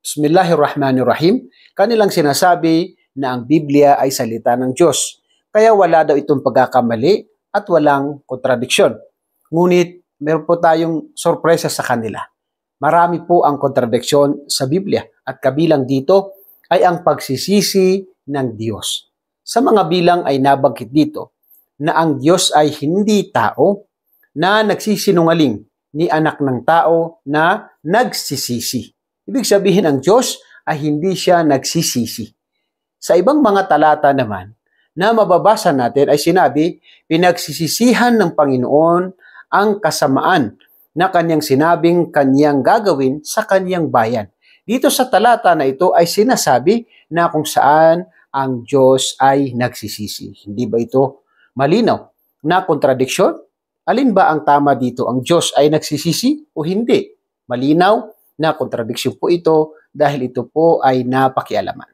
Bismillahirrahmanirrahim, kanilang sinasabi na ang Biblia ay salita ng Diyos. Kaya wala daw itong pagkakamali at walang kontradiksyon. Ngunit meron po tayong sorpresa sa kanila. Marami po ang kontradiksyon sa Biblia at kabilang dito ay ang pagsisisi ng Diyos. Sa mga bilang ay nabanggit dito na ang Diyos ay hindi tao na nagsisinungaling ni anak ng tao na nagsisisi. Ibig sabihin ang Diyos ay hindi siya nagsisisi. Sa ibang mga talata naman na mababasa natin ay sinabi, pinagsisisihan ng Panginoon ang kasamaan na kanyang sinabing kanyang gagawin sa kanyang bayan. Dito sa talata na ito ay sinasabi na kung saan ang Diyos ay nagsisisi. Hindi ba ito malinaw na kontradiksyon? Alin ba ang tama dito? Ang Diyos ay nagsisisi o hindi? Malinaw na kontradiksyon po ito dahil ito po ay napakialaman.